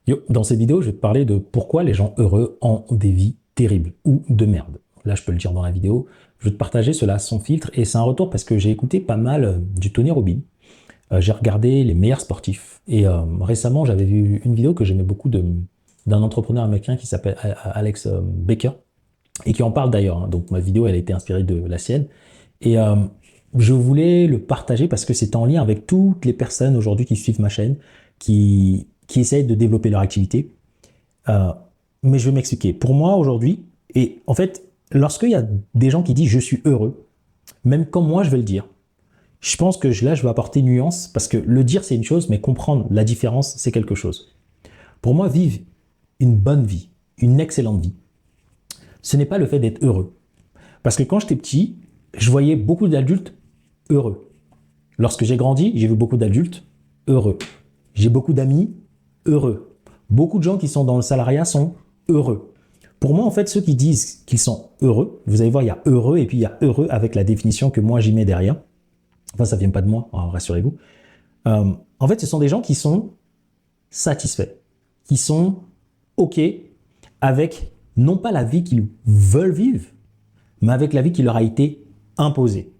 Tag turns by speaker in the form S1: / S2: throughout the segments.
S1: Yo, dans cette vidéo, je vais te parler de pourquoi les gens heureux ont des vies terribles ou de merde. Là, je peux le dire dans la vidéo. Je vais te partager cela sans filtre et c'est un retour parce que j'ai écouté pas mal du Tony Robbins. J'ai regardé les meilleurs sportifs et récemment, j'avais vu une vidéo que j'aimais beaucoup d'un entrepreneur américain qui s'appelle Alex Baker et qui en parle d'ailleurs, hein. Donc ma vidéo, elle a été inspirée de la sienne et je voulais le partager parce que c'est en lien avec toutes les personnes aujourd'hui qui suivent ma chaîne, qui essayent de développer leur activité. Euh, mais je vais m'expliquer. Pour moi, aujourd'hui, et en fait, lorsqu'il y a des gens qui disent je suis heureux, même comme moi, je vais le dire, je pense que là, je vais apporter une nuance parce que le dire, c'est une chose, mais comprendre la différence, c'est quelque chose. Pour moi, vivre une bonne vie, une excellente vie, ce n'est pas le fait d'être heureux. Parce que quand j'étais petit, je voyais beaucoup d'adultes heureux. Lorsque j'ai grandi, j'ai vu beaucoup d'adultes heureux. J'ai beaucoup d'amis heureux. Beaucoup de gens qui sont dans le salariat sont heureux. Pour moi, en fait, ceux qui disent qu'ils sont heureux, vous allez voir, il y a heureux et puis il y a heureux avec la définition que moi j'y mets derrière. Enfin, ça vient pas de moi, rassurez-vous. En fait, ce sont des gens qui sont satisfaits, qui sont OK avec non pas la vie qu'ils veulent vivre, mais avec la vie qui leur a été imposée.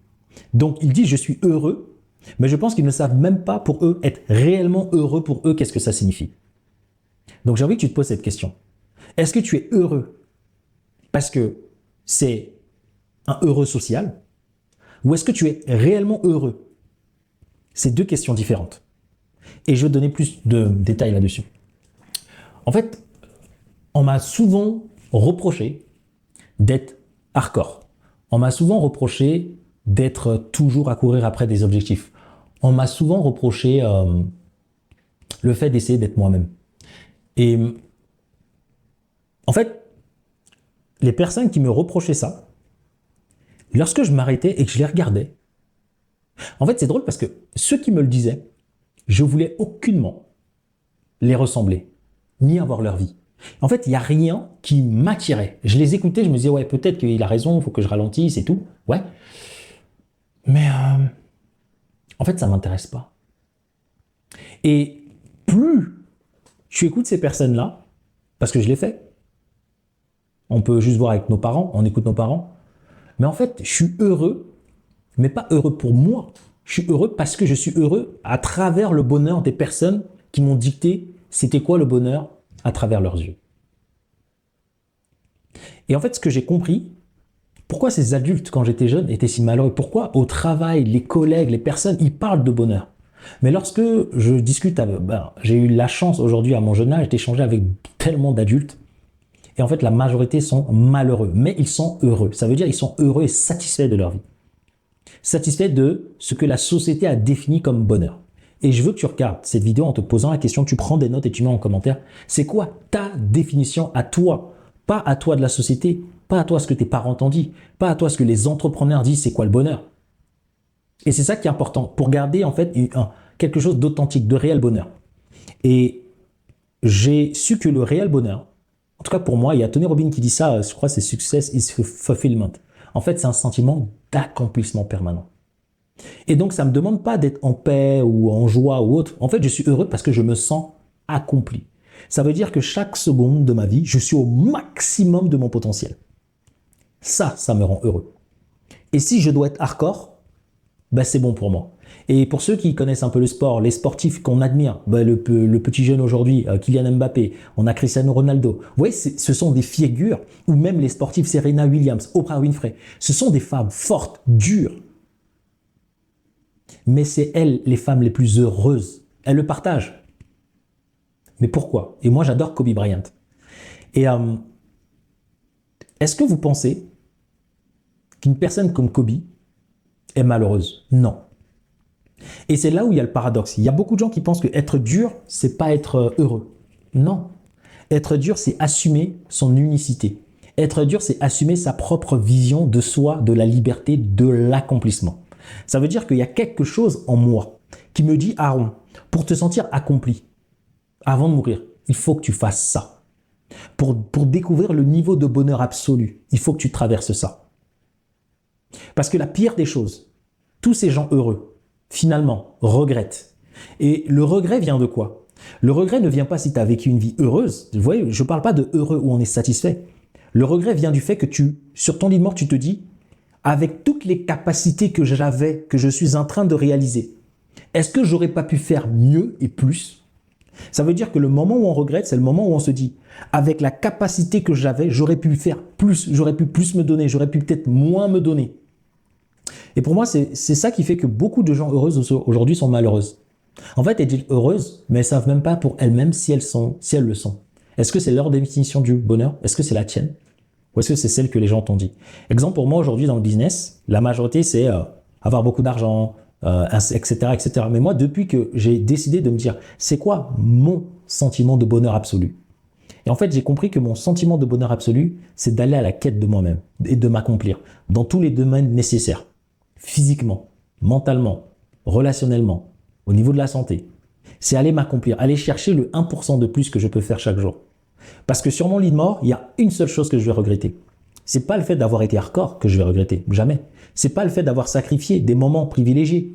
S1: Donc, ils disent je suis heureux, mais je pense qu'ils ne savent même pas pour eux être réellement heureux pour eux, qu'est-ce que ça signifie. Donc, j'ai envie que tu te poses cette question. Est-ce que tu es heureux parce que c'est un heureux social ou est-ce que tu es réellement heureux? C'est deux questions différentes. Et je vais te donner plus de détails là-dessus. En fait, on m'a souvent reproché d'être hardcore. On m'a souvent reproché d'être toujours à courir après des objectifs. On m'a souvent reproché le fait d'essayer d'être moi-même. Et en fait, les personnes qui me reprochaient ça, lorsque je m'arrêtais et que je les regardais, en fait, c'est drôle parce que ceux qui me le disaient, je voulais aucunement les ressembler, ni avoir leur vie. En fait, il n'y a rien qui m'attirait. Je les écoutais, je me disais, ouais, peut-être qu'il a raison, il faut que je ralentisse et tout. Ouais. Mais en fait, ça ne m'intéresse pas. Et plus tu écoutes ces personnes-là, parce que je l'ai fait, on peut juste voir avec nos parents, on écoute nos parents, mais en fait, je suis heureux, mais pas heureux pour moi. Je suis heureux parce que je suis heureux à travers le bonheur des personnes qui m'ont dicté c'était quoi le bonheur à travers leurs yeux. Et en fait, ce que j'ai compris, pourquoi ces adultes, quand j'étais jeune, étaient si malheureux? Pourquoi au travail, les collègues, les personnes, ils parlent de bonheur? Mais lorsque je discute avec, j'ai eu la chance aujourd'hui à mon jeune âge d'échanger avec tellement d'adultes, et en fait la majorité sont malheureux, mais ils sont heureux. Ça veut dire qu'ils sont heureux et satisfaits de leur vie. Satisfaits de ce que la société a défini comme bonheur. Et je veux que tu regardes cette vidéo en te posant la question, tu prends des notes et tu mets en commentaire, c'est quoi ta définition à toi? Pas à toi de la société, pas à toi ce que tes parents t'ont dit, pas à toi ce que les entrepreneurs disent, c'est quoi le bonheur. Et c'est ça qui est important, pour garder en fait quelque chose d'authentique, de réel bonheur. Et j'ai su que le réel bonheur, en tout cas pour moi, il y a Tony Robbins qui dit ça, je crois que c'est Success is Fulfillment. En fait, c'est un sentiment d'accomplissement permanent. Et donc, ça ne me demande pas d'être en paix ou en joie ou autre. En fait, je suis heureux parce que je me sens accompli. Ça veut dire que chaque seconde de ma vie, je suis au maximum de mon potentiel. Ça me rend heureux. Et si je dois être hardcore, c'est bon pour moi. Et pour ceux qui connaissent un peu le sport, les sportifs qu'on admire, le petit jeune aujourd'hui, Kylian Mbappé, on a Cristiano Ronaldo. Vous voyez, ce sont des figures, ou même les sportifs Serena Williams, Oprah Winfrey. Ce sont des femmes fortes, dures. Mais c'est elles, les femmes les plus heureuses. Elles le partagent. Mais pourquoi? Et moi, j'adore Kobe Bryant. Et est-ce que vous pensez qu'une personne comme Kobe est malheureuse? Non. Et c'est là où il y a le paradoxe. Il y a beaucoup de gens qui pensent que être dur, c'est pas être heureux. Non. Être dur, c'est assumer son unicité. Être dur, c'est assumer sa propre vision de soi, de la liberté, de l'accomplissement. Ça veut dire qu'il y a quelque chose en moi qui me dit, Aaron, pour te sentir accompli, avant de mourir, il faut que tu fasses ça. Pour découvrir le niveau de bonheur absolu, il faut que tu traverses ça. Parce que la pire des choses, tous ces gens heureux, finalement, regrettent. Et le regret vient de quoi? Le regret ne vient pas si tu as vécu une vie heureuse. Vous voyez, je ne parle pas de heureux où on est satisfait. Le regret vient du fait que sur ton lit de mort, tu te dis, avec toutes les capacités que j'avais, que je suis en train de réaliser, est-ce que j'aurais pas pu faire mieux et plus? Ça veut dire que le moment où on regrette, c'est le moment où on se dit, avec la capacité que j'avais, j'aurais pu faire plus, j'aurais pu plus me donner, j'aurais pu peut-être moins me donner. Et pour moi, c'est ça qui fait que beaucoup de gens heureuses aujourd'hui sont malheureuses. En fait, elles disent heureuses, mais elles ne savent même pas pour elles-mêmes si elles le sont. Est-ce que c'est leur définition du bonheur? Est-ce que c'est la tienne? Ou est-ce que c'est celle que les gens t'ont dit? Exemple, pour moi, aujourd'hui, dans le business, la majorité, c'est avoir beaucoup d'argent, etc., etc. Mais moi, depuis que j'ai décidé de me dire, c'est quoi mon sentiment de bonheur absolu? Et en fait, j'ai compris que mon sentiment de bonheur absolu, c'est d'aller à la quête de moi-même et de m'accomplir dans tous les domaines nécessaires. Physiquement, mentalement, relationnellement, au niveau de la santé. C'est aller m'accomplir, aller chercher le 1% de plus que je peux faire chaque jour. Parce que sur mon lit de mort, il y a une seule chose que je vais regretter. C'est pas le fait d'avoir été hardcore que je vais regretter, jamais. C'est pas le fait d'avoir sacrifié des moments privilégiés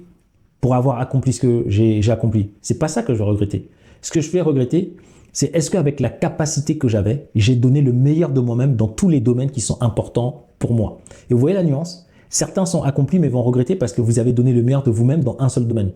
S1: pour avoir accompli ce que j'ai accompli. C'est pas ça que je vais regretter. Ce que je vais regretter, c'est est-ce qu'avec la capacité que j'avais, j'ai donné le meilleur de moi-même dans tous les domaines qui sont importants pour moi. Et vous voyez la nuance? Certains sont accomplis mais vont regretter parce que vous avez donné le meilleur de vous-même dans un seul domaine,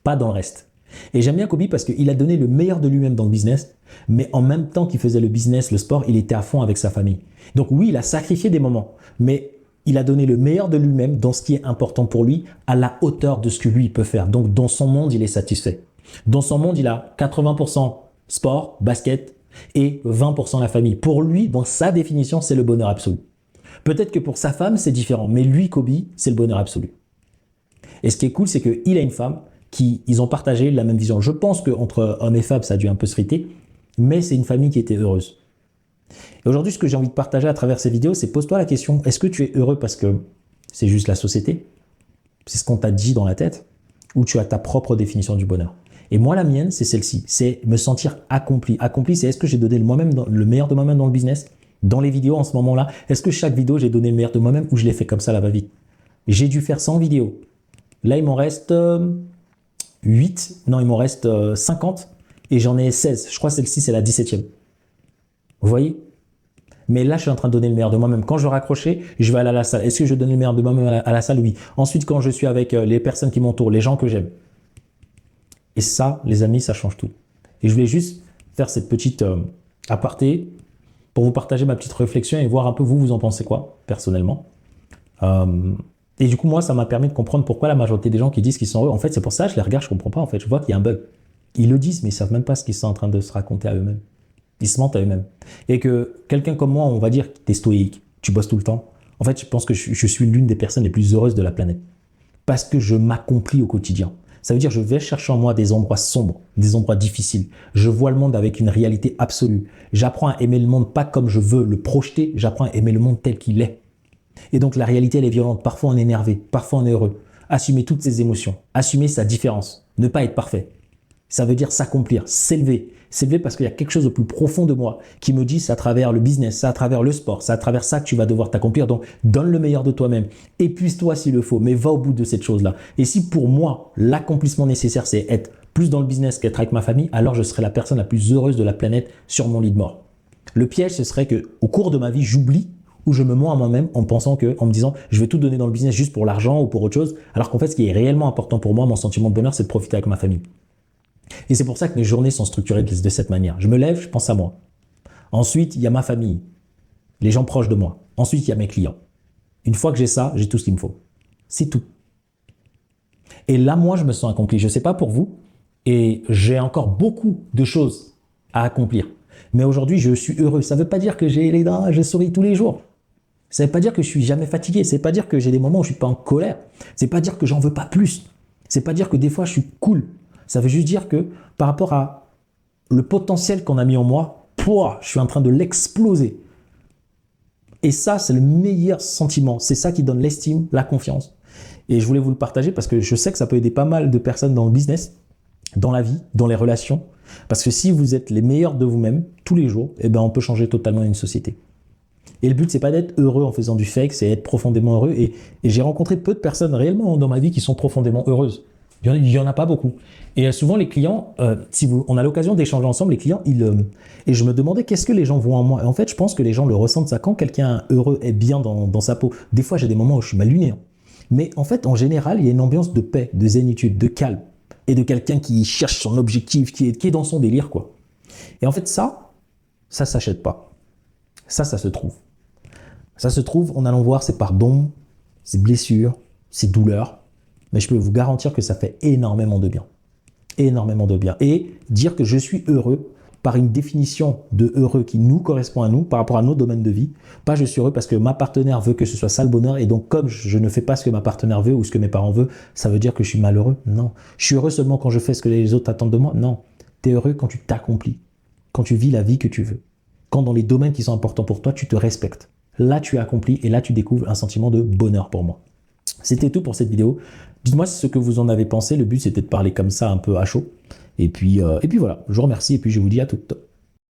S1: pas dans le reste. Et j'aime bien Kobe parce qu'il a donné le meilleur de lui-même dans le business, mais en même temps qu'il faisait le business, le sport, il était à fond avec sa famille. Donc oui, il a sacrifié des moments, mais il a donné le meilleur de lui-même dans ce qui est important pour lui, à la hauteur de ce que lui peut faire. Donc dans son monde, il est satisfait. Dans son monde, il a 80% sport, basket et 20% la famille. Pour lui, dans sa définition, c'est le bonheur absolu. Peut-être que pour sa femme, c'est différent, mais lui, Kobe, c'est le bonheur absolu. Et ce qui est cool, c'est qu'il a une femme ils ont partagé la même vision. Je pense qu'entre hommes et femmes, ça a dû un peu se friter, mais c'est une famille qui était heureuse. Et aujourd'hui, ce que j'ai envie de partager à travers ces vidéos, c'est pose-toi la question, est-ce que tu es heureux parce que c'est juste la société? C'est ce qu'on t'a dit dans la tête? Ou tu as ta propre définition du bonheur? Et moi, la mienne, c'est celle-ci, c'est me sentir accompli. Accompli, c'est est-ce que j'ai donné le meilleur de moi-même dans le business? Dans les vidéos en ce moment-là, est-ce que chaque vidéo, j'ai donné le meilleur de moi-même ou je l'ai fait comme ça, la va-vite? J'ai dû faire 100 vidéos. Là, il m'en reste 8, non, il m'en reste 50 et j'en ai 16. Je crois que celle-ci, c'est la 17e. Vous voyez? Mais là, je suis en train de donner le meilleur de moi-même. Quand je vais raccrocher, je vais aller à la salle. Est-ce que je donne le meilleur de moi-même à la salle? Oui. Ensuite, quand je suis avec les personnes qui m'entourent, les gens que j'aime. Et ça, les amis, ça change tout. Et je voulais juste faire cette petite aparté pour vous partager ma petite réflexion et voir un peu vous en pensez quoi, personnellement. Et du coup, moi, ça m'a permis de comprendre pourquoi la majorité des gens qui disent qu'ils sont heureux, en fait, c'est pour ça, je les regarde, je comprends pas, en fait, je vois qu'il y a un bug. Ils le disent, mais ils savent même pas ce qu'ils sont en train de se raconter à eux-mêmes. Ils se mentent à eux-mêmes. Et que quelqu'un comme moi, on va dire, t'es stoïque, tu bosses tout le temps. En fait, je pense que je suis l'une des personnes les plus heureuses de la planète. Parce que je m'accomplis au quotidien. Ça veut dire que je vais chercher en moi des endroits sombres, des endroits difficiles. Je vois le monde avec une réalité absolue. J'apprends à aimer le monde pas comme je veux le projeter, j'apprends à aimer le monde tel qu'il est. Et donc la réalité, elle est violente. Parfois on est énervé, parfois on est heureux. Assumer toutes ses émotions, assumer sa différence, ne pas être parfait. Ça veut dire s'accomplir, s'élever. S'élever parce qu'il y a quelque chose de plus profond de moi qui me dit c'est à travers le business, c'est à travers le sport, c'est à travers ça que tu vas devoir t'accomplir. Donc donne le meilleur de toi-même, épuise-toi s'il le faut, mais va au bout de cette chose-là. Et si pour moi, l'accomplissement nécessaire, c'est être plus dans le business qu'être avec ma famille, alors je serai la personne la plus heureuse de la planète sur mon lit de mort. Le piège, ce serait qu'au cours de ma vie, j'oublie ou je me mens à moi-même en me disant je vais tout donner dans le business juste pour l'argent ou pour autre chose, alors qu'en fait, ce qui est réellement important pour moi, mon sentiment de bonheur, c'est de profiter avec ma famille. Et c'est pour ça que mes journées sont structurées de cette manière. Je me lève, je pense à moi. Ensuite, il y a ma famille, les gens proches de moi. Ensuite, il y a mes clients. Une fois que j'ai ça, j'ai tout ce qu'il me faut. C'est tout. Et là, moi, je me sens accompli. Je ne sais pas pour vous, et j'ai encore beaucoup de choses à accomplir. Mais aujourd'hui, je suis heureux. Ça ne veut pas dire que j'ai les dents, je souris tous les jours. Ça ne veut pas dire que je suis jamais fatigué. Ça ne veut pas dire que j'ai des moments où je ne suis pas en colère. Ça ne veut pas dire que j'en veux pas plus. Ça ne veut pas dire que des fois, je suis cool. Ça veut juste dire que par rapport à le potentiel qu'on a mis en moi, je suis en train de l'exploser. Et ça, c'est le meilleur sentiment. C'est ça qui donne l'estime, la confiance. Et je voulais vous le partager parce que je sais que ça peut aider pas mal de personnes dans le business, dans la vie, dans les relations. Parce que si vous êtes les meilleurs de vous-même tous les jours, eh ben on peut changer totalement une société. Et le but, c'est pas d'être heureux en faisant du fake, c'est être profondément heureux. Et j'ai rencontré peu de personnes réellement dans ma vie qui sont profondément heureuses. Il y en a pas beaucoup. Et souvent, les clients, si on a l'occasion d'échanger ensemble, les clients, et je me demandais qu'est-ce que les gens voient en moi. Et en fait, je pense que les gens le ressentent ça quand quelqu'un heureux est bien dans sa peau. Des fois, j'ai des moments où je suis mal luné. Hein. Mais en fait, en général, il y a une ambiance de paix, de zénitude, de calme. Et de quelqu'un qui cherche son objectif, qui est dans son délire, quoi. Et en fait, ça s'achète pas. Ça se trouve. Ça se trouve en allant voir ses pardons, ses blessures, ses douleurs. Mais je peux vous garantir que ça fait énormément de bien. Énormément de bien. Et dire que je suis heureux par une définition de heureux qui nous correspond à nous, par rapport à nos domaines de vie. Pas je suis heureux parce que ma partenaire veut que ce soit ça le bonheur, et donc comme je ne fais pas ce que ma partenaire veut ou ce que mes parents veulent, ça veut dire que je suis malheureux. Non. Je suis heureux seulement quand je fais ce que les autres attendent de moi. Non. Tu es heureux quand tu t'accomplis, quand tu vis la vie que tu veux, quand dans les domaines qui sont importants pour toi, tu te respectes. Là, tu es accompli et là, tu découvres un sentiment de bonheur pour moi. C'était tout pour cette vidéo. Dites-moi ce que vous en avez pensé. Le but, c'était de parler comme ça, un peu à chaud. Et puis voilà, je vous remercie et puis je vous dis à toutes.